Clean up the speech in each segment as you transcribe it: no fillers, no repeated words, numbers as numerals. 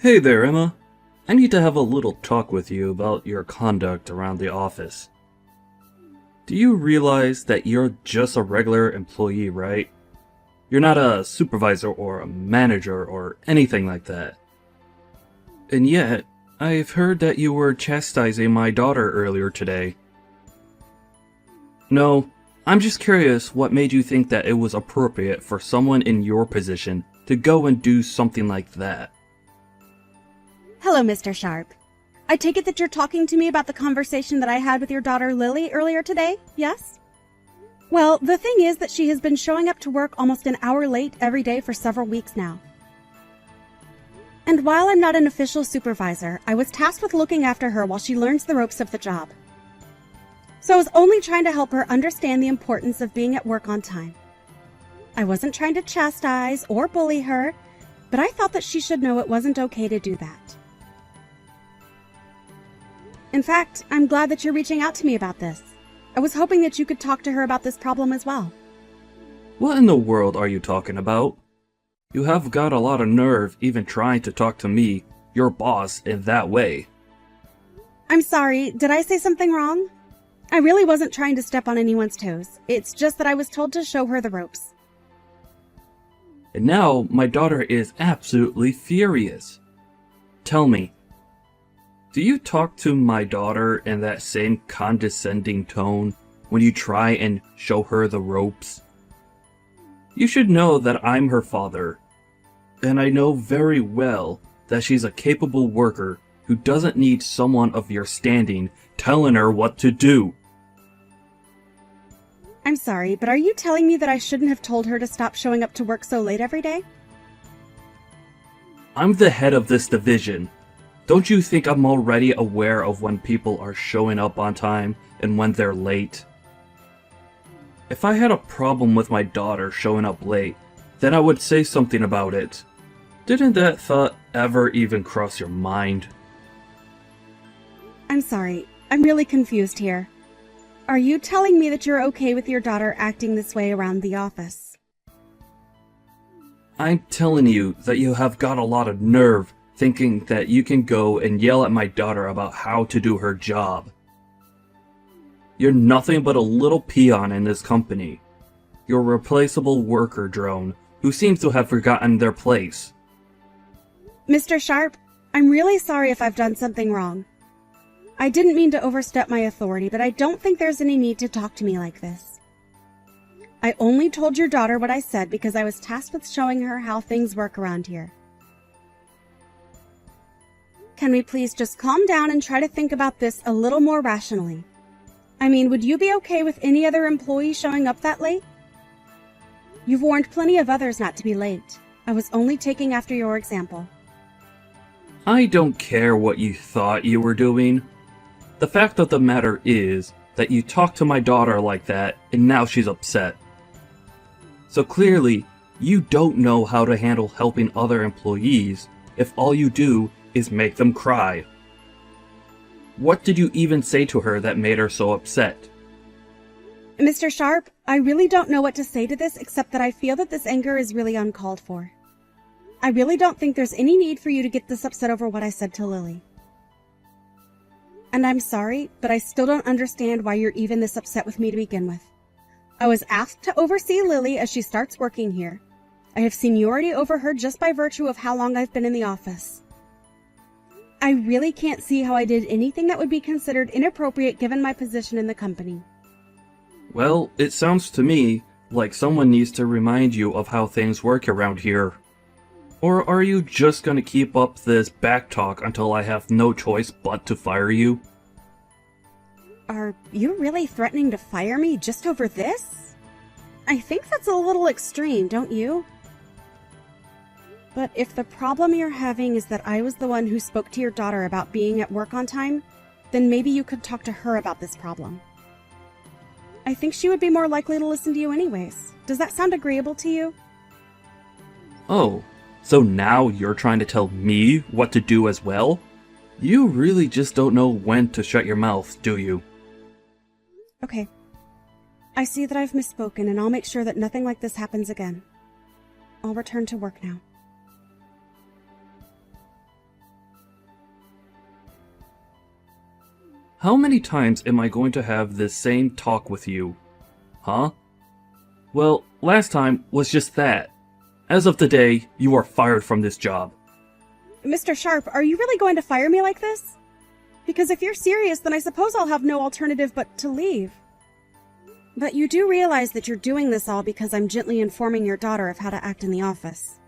Hey there, Emma. I need to have a little talk with you about your conduct around the office. Do you realize that you're just a regular employee, right? You're not a supervisor or a manager or anything like that. And yet, I've heard that you were chastising my daughter earlier today. No, I'm just curious what made you think that it was appropriate for someone in your position to go and do something like that. Hello, Mr. Sharp. I take it that you're talking to me about the conversation that I had with your daughter Lily earlier today, yes? Well, the thing is that she has been showing up to work almost an hour late every day for several weeks now. And while I'm not an official supervisor, I was tasked with looking after her while she learns the ropes of the job. So I was only trying to help her understand the importance of being at work on time. I wasn't trying to chastise or bully her, but I thought that she should know it wasn't okay to do that. In fact, I'm glad that you're reaching out to me about this. I was hoping that you could talk to her about this problem as well. What in the world are you talking about? You have got a lot of nerve even trying to talk to me, your boss, in that way. I'm sorry, did I say something wrong? I really wasn't trying to step on anyone's toes. It's just that I was told to show her the ropes. And now my daughter is absolutely furious. Tell me, do you talk to my daughter in that same condescending tone when you try and show her the ropes? You should know that I'm her father, and I know very well that she's a capable worker who doesn't need someone of your standing telling her what to do. I'm sorry, but are you telling me that I shouldn't have told her to stop showing up to work so late every day? I'm the head of this division. Don't you think I'm already aware of when people are showing up on time and when they're late? If I had a problem with my daughter showing up late, then I would say something about it. Didn't that thought ever even cross your mind? I'm sorry, I'm really confused here. Are you telling me that you're okay with your daughter acting this way around the office? I'm telling you that you have got a lot of nerve thinking that you can go and yell at my daughter about how to do her job. You're nothing but a little peon in this company. You're a replaceable worker drone who seems to have forgotten their place. Mr. Sharp, I'm really sorry if I've done something wrong. I didn't mean to overstep my authority, but I don't think there's any need to talk to me like this. I only told your daughter what I said because I was tasked with showing her how things work around here. Can we please just calm down and try to think about this a little more rationally? I mean, would you be okay with any other employee showing up that late? You've warned plenty of others not to be late. I was only taking after your example. I don't care what you thought you were doing. The fact of the matter is that you talked to my daughter like that and now she's upset. So clearly, you don't know how to handle helping other employees if all you do is make them cry. What did you even say to her that made her so upset? Mr. Sharp, I really don't know what to say to this except that I feel that this anger is really uncalled for. I really don't think there's any need for you to get this upset over what I said to Lily. And I'm sorry, but I still don't understand why you're even this upset with me to begin with. I was asked to oversee Lily as she starts working here. I have seniority over her just by virtue of how long I've been in the office. I really can't see how I did anything that would be considered inappropriate given my position in the company. Well, it sounds to me like someone needs to remind you of how things work around here. Or are you just gonna keep up this backtalk until I have no choice but to fire you? Are you really threatening to fire me just over this? I think that's a little extreme, don't you? But if the problem you're having is that I was the one who spoke to your daughter about being at work on time, then maybe you could talk to her about this problem. I think she would be more likely to listen to you anyways. Does that sound agreeable to you? Oh, so now you're trying to tell me what to do as well? You really just don't know when to shut your mouth, do you? Okay. I see that I've misspoken, and I'll make sure that nothing like this happens again. I'll return to work now. How many times am I going to have this same talk with you? Huh? Well, last time was just that. As of today, you are fired from this job. Mr. Sharp, are you really going to fire me like this? Because if you're serious, then I suppose I'll have no alternative but to leave. But you do realize that you're doing this all because I'm gently informing your daughter of how to act in the office.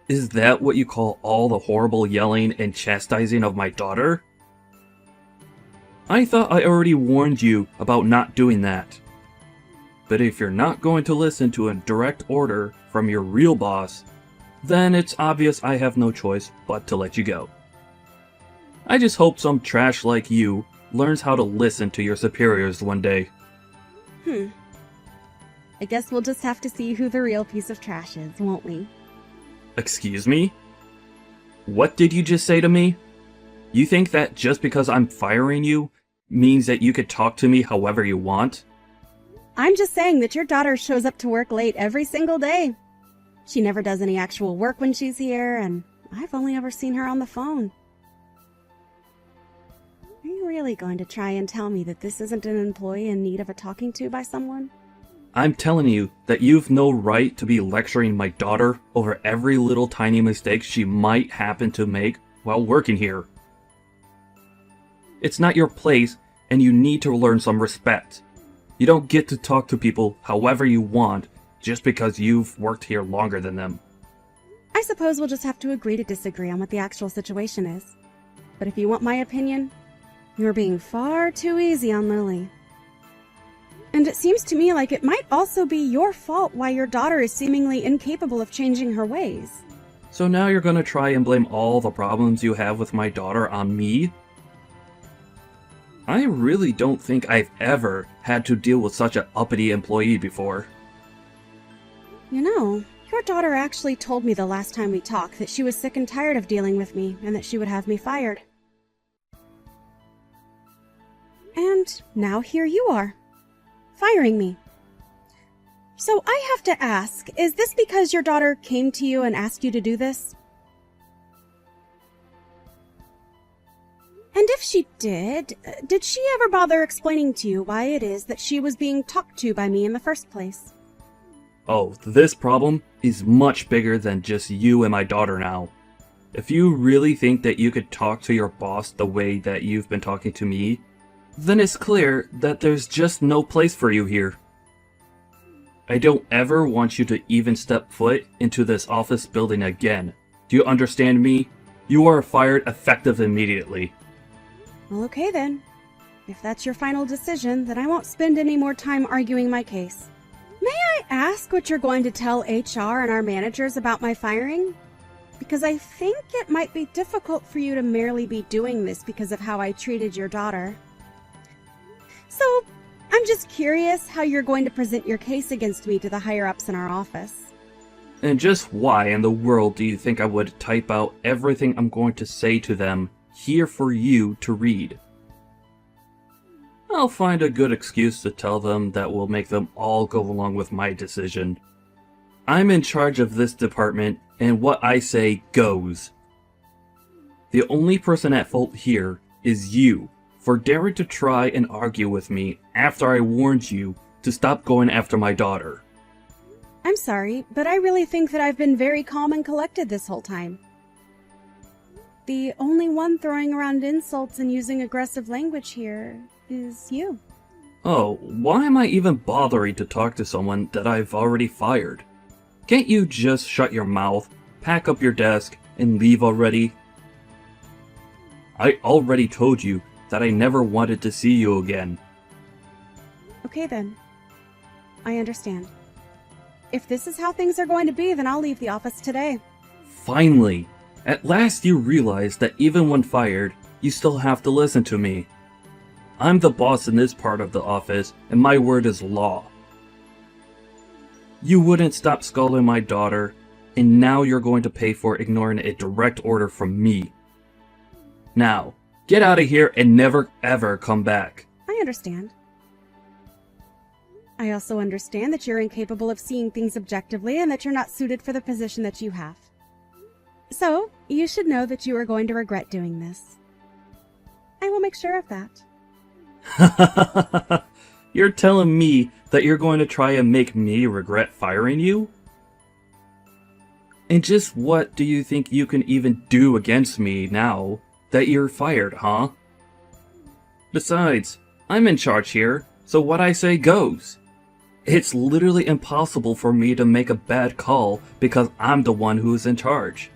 Is that what you call all the horrible yelling and chastising of my daughter? I thought I already warned you about not doing that. But if you're not going to listen to a direct order from your real boss, then it's obvious I have no choice but to let you go. I just hope some trash like you learns how to listen to your superiors one day. I guess we'll just have to see who the real piece of trash is, won't we? Excuse me? What did you just say to me? You think that just because I'm firing you means that you could talk to me however you want? I'm just saying that your daughter shows up to work late every single day. She never does any actual work when she's here, and I've only ever seen her on the phone. Are you really going to try and tell me that this isn't an employee in need of a talking to by someone? I'm telling you that you've no right to be lecturing my daughter over every little tiny mistake she might happen to make while working here. It's not your place, and you need to learn some respect. You don't get to talk to people however you want just because you've worked here longer than them. I suppose we'll just have to agree to disagree on what the actual situation is. But if you want my opinion, you're being far too easy on Lily. And it seems to me like it might also be your fault why your daughter is seemingly incapable of changing her ways. So now you're gonna try and blame all the problems you have with my daughter on me? I really don't think I've ever had to deal with such an uppity employee before. You know, your daughter actually told me the last time we talked that she was sick and tired of dealing with me and that she would have me fired. And now here you are, firing me. So I have to ask, is this because your daughter came to you and asked you to do this? And if she did she ever bother explaining to you why it is that she was being talked to by me in the first place? Oh, this problem is much bigger than just you and my daughter now. If you really think that you could talk to your boss the way that you've been talking to me, then it's clear that there's just no place for you here. I don't ever want you to even step foot into this office building again. Do you understand me? You are fired effective immediately. Well, okay then. If that's your final decision, then I won't spend any more time arguing my case. May I ask what you're going to tell HR and our managers about my firing? Because I think it might be difficult for you to merely be doing this because of how I treated your daughter. So, I'm just curious how you're going to present your case against me to the higher-ups in our office. And just why in the world do you think I would type out everything I'm going to say to them here for you to read? I'll find a good excuse to tell them that will make them all go along with my decision. I'm in charge of this department, and what I say goes. The only person at fault here is you, for daring to try and argue with me after I warned you to stop going after my daughter. I'm sorry, but I really think that I've been very calm and collected this whole time. The only one throwing around insults and using aggressive language here is you. Oh, why am I even bothering to talk to someone that I've already fired? Can't you just shut your mouth, pack up your desk, and leave already? I already told you that I never wanted to see you again. Okay then. I understand. If this is how things are going to be, then I'll leave the office today. Finally! At last you realize that even when fired, you still have to listen to me. I'm the boss in this part of the office, and my word is law. You wouldn't stop scolding my daughter, and now you're going to pay for ignoring a direct order from me. Now, get out of here and never ever come back. I understand. I also understand that you're incapable of seeing things objectively and that you're not suited for the position that you have. So, you should know that you are going to regret doing this. I will make sure of that. You're telling me that you're going to try and make me regret firing you? And just what do you think you can even do against me now that you're fired, huh? Besides, I'm in charge here, so what I say goes. It's literally impossible for me to make a bad call because I'm the one who's in charge.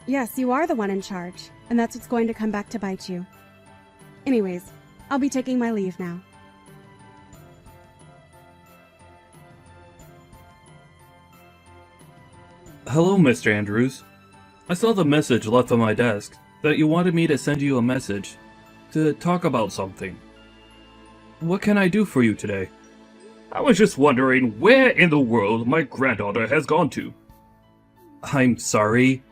Yes, you are the one in charge, and that's what's going to come back to bite you. Anyways, I'll be taking my leave now. Hello, Mr. Andrews. I saw the message left on my desk that you wanted me to send you a message to talk about something. What can I do for you today? I was just wondering where in the world my granddaughter has gone to. I'm sorry.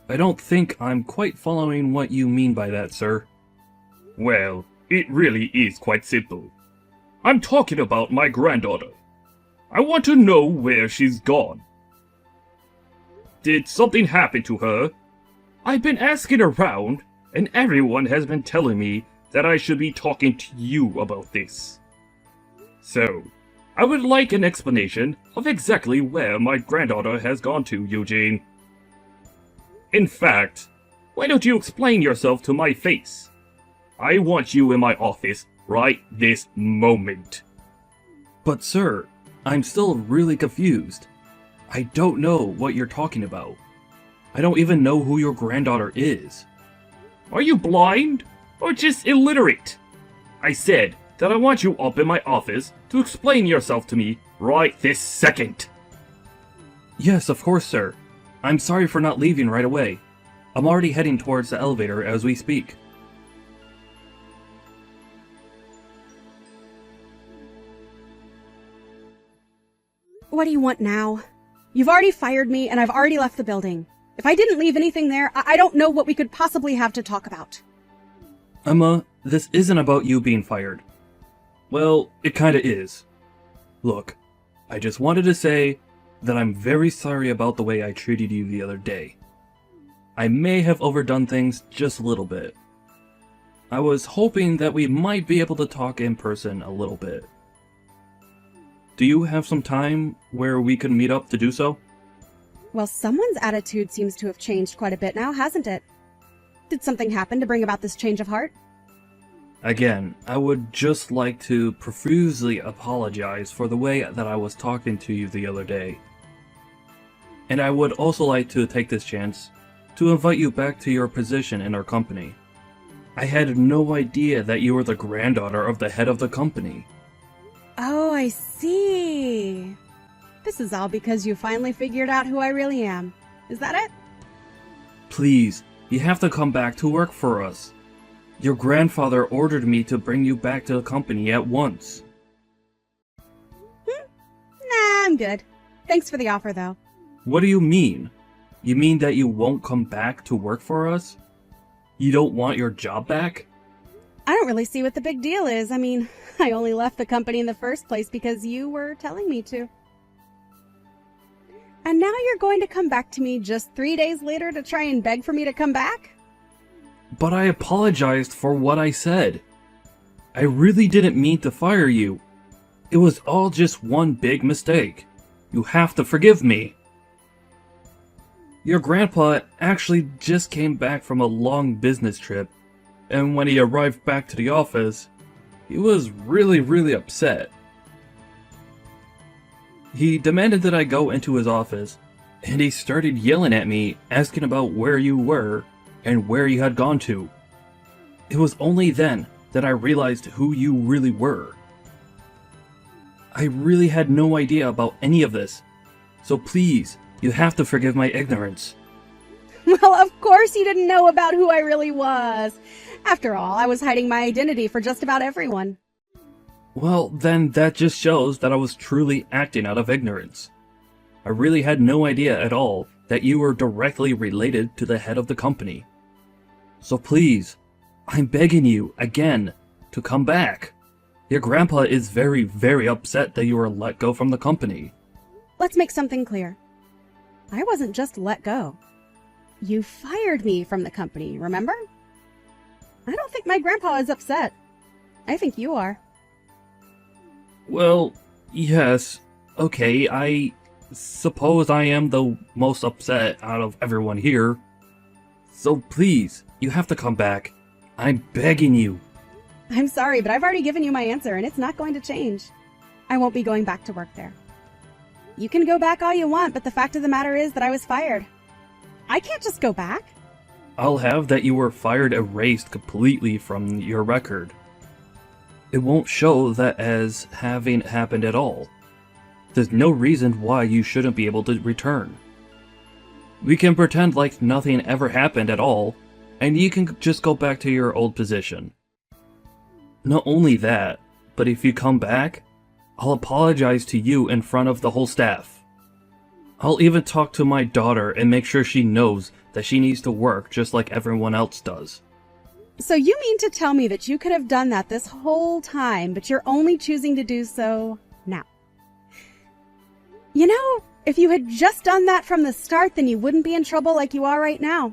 I don't think I'm quite following what you mean by that, sir. Well, it really is quite simple. I'm talking about my granddaughter. I want to know where she's gone. Did something happen to her? I've been asking around, and everyone has been telling me that I should be talking to you about this. So, I would like an explanation of exactly where my granddaughter has gone to, Eugene. In fact, why don't you explain yourself to my face? I want you in my office right this moment. But sir, I'm still really confused. I don't know what you're talking about. I don't even know who your granddaughter is. Are you blind? Or just illiterate? I said that I want you up in my office to explain yourself to me right this second. Yes, of course, sir. I'm sorry for not leaving right away. I'm already heading towards the elevator as we speak. What do you want now? You've already fired me, and I've already left the building. If I didn't leave anything there, I don't know what we could possibly have to talk about. Emma, this isn't about you being fired. Well, it kinda is. Look, I just wanted to say that I'm very sorry about the way I treated you the other day. I may have overdone things just a little bit. I was hoping that we might be able to talk in person a little bit. Do you have some time where we could meet up to do so? Well, someone's attitude seems to have changed quite a bit now, hasn't it? Did something happen to bring about this change of heart? Again, I would just like to profusely apologize for the way that I was talking to you the other day. And I would also like to take this chance to invite you back to your position in our company. I had no idea that you were the granddaughter of the head of the company. Oh, I see. This is all because you finally figured out who I really am. Is that it? Please, you have to come back to work for us. Your grandfather ordered me to bring you back to the company at once. Nah, I'm good. Thanks for the offer, though. What do you mean? You mean that you won't come back to work for us? You don't want your job back? I don't really see what the big deal is. I mean, I only left the company in the first place because you were telling me to. And now you're going to come back to me just 3 days later to try and beg for me to come back? But I apologized for what I said. I really didn't mean to fire you. It was all just one big mistake. You have to forgive me. Your grandpa actually just came back from a long business trip, and when he arrived back to the office, he was really upset. He demanded that I go into his office, and he started yelling at me, asking about where you were and where you had gone to. It was only then that I realized who you really were. I really had no idea about any of this, so please, you have to forgive my ignorance. Well, of course you didn't know about who I really was. After all, I was hiding my identity for just about everyone. Well, then that just shows that I was truly acting out of ignorance. I really had no idea at all that you were directly related to the head of the company. So please, I'm begging you, again, to come back. Your grandpa is very upset that you were let go from the company. Let's make something clear. I wasn't just let go. You fired me from the company, remember? I don't think my grandpa is upset. I think you are. Well, yes. Okay, I suppose I am the most upset out of everyone here. So please, you have to come back. I'm begging you. I'm sorry, but I've already given you my answer, and it's not going to change. I won't be going back to work there. You can go back all you want, but the fact of the matter is that I was fired. I can't just go back. I'll have that you were fired erased completely from your record. It won't show that as having happened at all. There's no reason why you shouldn't be able to return. We can pretend like nothing ever happened at all, and you can just go back to your old position. Not only that, but if you come back, I'll apologize to you in front of the whole staff. I'll even talk to my daughter and make sure she knows that she needs to work just like everyone else does. So you mean to tell me that you could have done that this whole time, but you're only choosing to do so now? You know, if you had just done that from the start, then you wouldn't be in trouble like you are right now.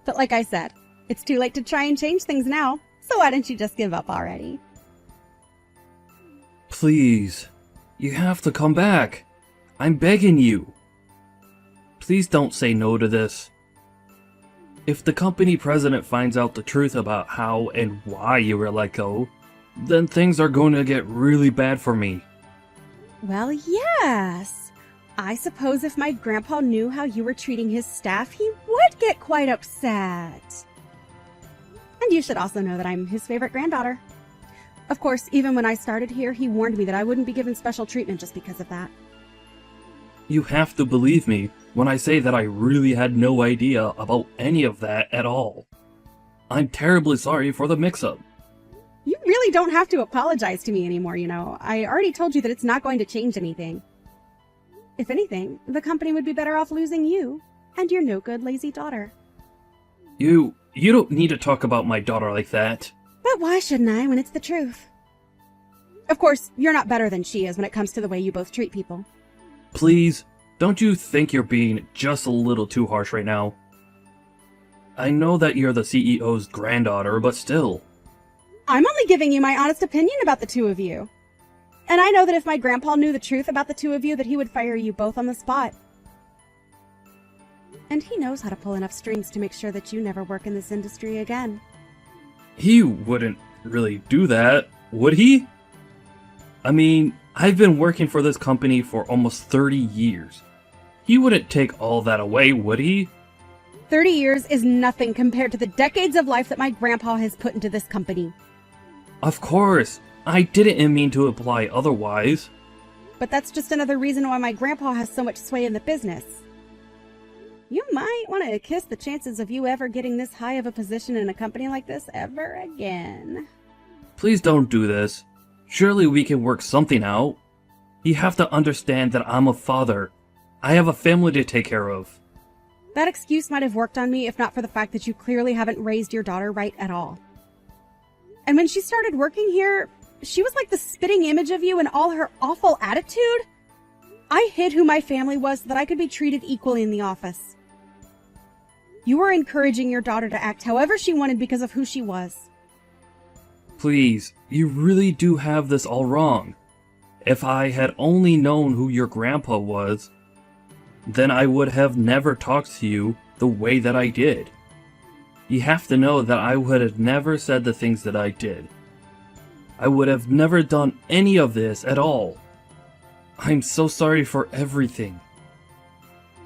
But like I said, it's too late to try and change things now, so why don't you just give up already? Please, you have to come back. I'm begging you. Please don't say no to this. If the company president finds out the truth about how and why you were let go, then things are going to get really bad for me. Well, yes. I suppose if my grandpa knew how you were treating his staff, he would get quite upset. And you should also know that I'm his favorite granddaughter. Of course, even when I started here, he warned me that I wouldn't be given special treatment just because of that. You have to believe me when I say that I really had no idea about any of that at all. I'm terribly sorry for the mix-up. You really don't have to apologize to me anymore, you know. I already told you that it's not going to change anything. If anything, the company would be better off losing you and your no-good, lazy daughter. You don't need to talk about my daughter like that. But why shouldn't I when it's the truth? Of course, you're not better than she is when it comes to the way you both treat people. Please, don't you think you're being just a little too harsh right now? I know that you're the CEO's granddaughter, but still. I'm only giving you my honest opinion about the two of you. And I know that if my grandpa knew the truth about the two of you, that he would fire you both on the spot. And he knows how to pull enough strings to make sure that you never work in this industry again. He wouldn't really do that, would he? I mean, I've been working for this company for almost 30 years. He wouldn't take all that away, would he? 30 years is nothing compared to the decades of life that my grandpa has put into this company. Of course, I didn't mean to imply otherwise. But that's just another reason why my grandpa has so much sway in the business. You might want to kiss the chances of you ever getting this high of a position in a company like this ever again. Please don't do this. Surely we can work something out. You have to understand that I'm a father. I have a family to take care of. That excuse might have worked on me if not for the fact that you clearly haven't raised your daughter right at all. And when she started working here, she was like the spitting image of you and all her awful attitude. I hid who my family was so that I could be treated equally in the office. You were encouraging your daughter to act however she wanted because of who she was. Please, you really do have this all wrong. If I had only known who your grandpa was, then I would have never talked to you the way that I did. You have to know that I would have never said the things that I did. I would have never done any of this at all. I'm so sorry for everything.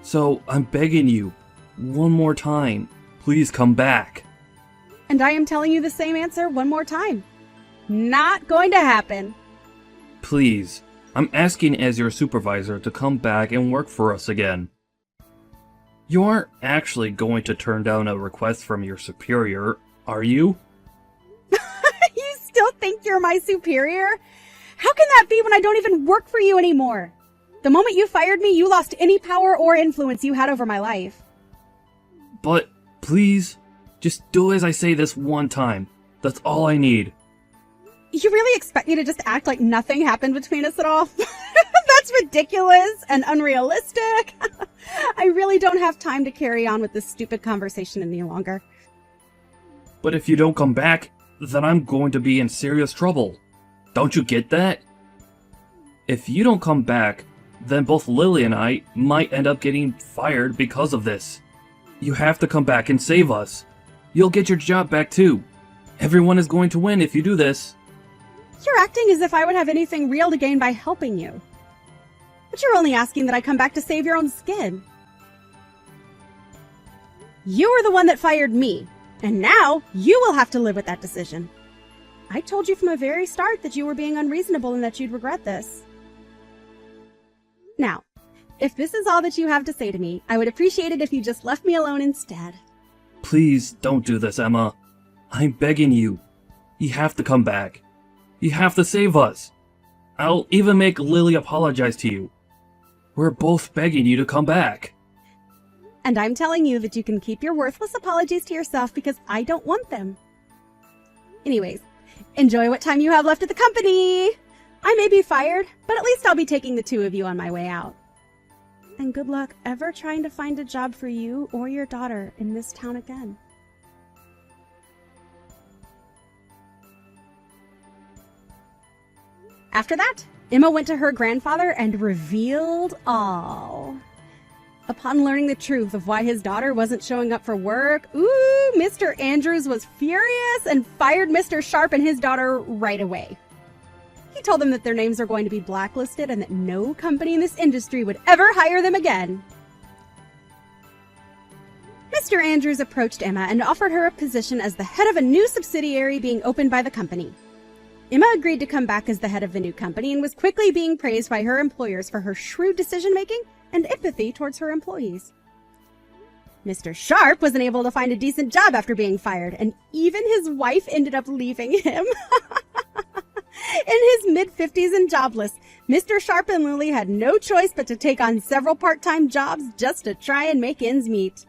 So I'm begging you, one more time, please come back. And I am telling you the same answer one more time. Not going to happen. Please, I'm asking as your supervisor to come back and work for us again. You aren't actually going to turn down a request from your superior, are you? You still think you're my superior? How can that be when I don't even work for you anymore? The moment you fired me, you lost any power or influence you had over my life. But, please, just do as I say this one time. That's all I need. You really expect me to just act like nothing happened between us at all? That's ridiculous and unrealistic. I really don't have time to carry on with this stupid conversation any longer. But if you don't come back, then I'm going to be in serious trouble. Don't you get that? If you don't come back, then both Lily and I might end up getting fired because of this. You have to come back and save us. You'll get your job back too. Everyone is going to win if you do this. You're acting as if I would have anything real to gain by helping you. But you're only asking that I come back to save your own skin. You were the one that fired me, and now you will have to live with that decision. I told you from the very start that you were being unreasonable and that you'd regret this. Now, if this is all that you have to say to me, I would appreciate it if you just left me alone instead. Please don't do this, Emma. I'm begging you. You have to come back. You have to save us. I'll even make Lily apologize to you. We're both begging you to come back. And I'm telling you that you can keep your worthless apologies to yourself because I don't want them. Anyways, enjoy what time you have left at the company. I may be fired, but at least I'll be taking the two of you on my way out. And good luck ever trying to find a job for you or your daughter in this town again. After that, Emma went to her grandfather and revealed all. Upon learning the truth of why his daughter wasn't showing up for work, Mr. Andrews was furious and fired Mr. Sharp and his daughter right away. He told them that their names are going to be blacklisted and that no company in this industry would ever hire them again. Mr. Andrews approached Emma and offered her a position as the head of a new subsidiary being opened by the company. Emma agreed to come back as the head of the new company and was quickly being praised by her employers for her shrewd decision-making and empathy towards her employees. Mr. Sharp wasn't able to find a decent job after being fired, and even his wife ended up leaving him. In his mid-50s and jobless, Mr. Sharp and Lily had no choice but to take on several part-time jobs just to try and make ends meet.